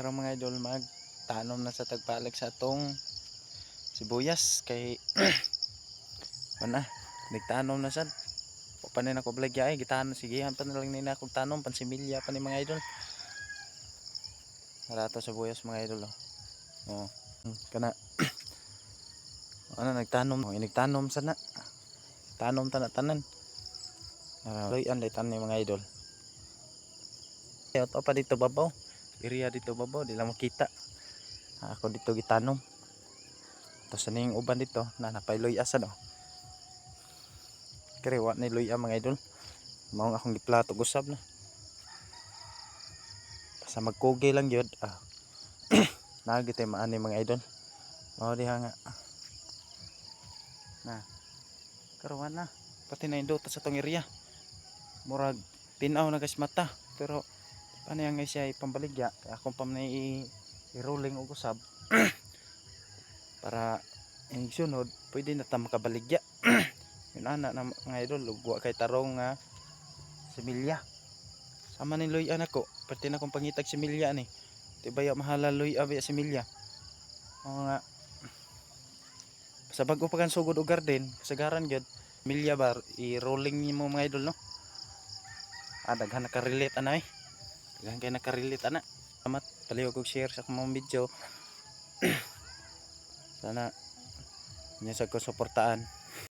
karon mga idol magtanom na sa tagpalig sa atong sibuyas kay wala nagtanom na sad wa pa na ako blagya ay gitanom sigihan pa na lang nina akong tanom pansimilya pa ni mga idol rato sa sibuyas mga idol oh kana ano nagtanom nagtanom sana tanom tanan loyan day tanom mga idol ito pa dito babaw area dito babaw di lang makita ako dito gitanom tapos ano yung uban dito na napailoy asad kariwa ni loy mga idol mao akong giplato gusab na sa magkugi lang yun nagitay maani mga idol mao diha nga na karuan na pati na indot sa tong area murag tinaw na gas mata pero paano yan guys siya ipambaligya akong pam na i-rolling og usab para yung sunod pwede na ta makabaligya yun ana na mga idol ugwa kay tarong nga similya sama ni loy anak ko pati na kong pangitag similya ni tibaya mahala loy abi similya mga sa bago pa kan sugod og garden kasagaran gyud milya bar i-rolling nimo mga idol no daghan naka-relate ana daghan kay naka-relate ana salamat palihog og share sa akong video sana nya sa ko suportaan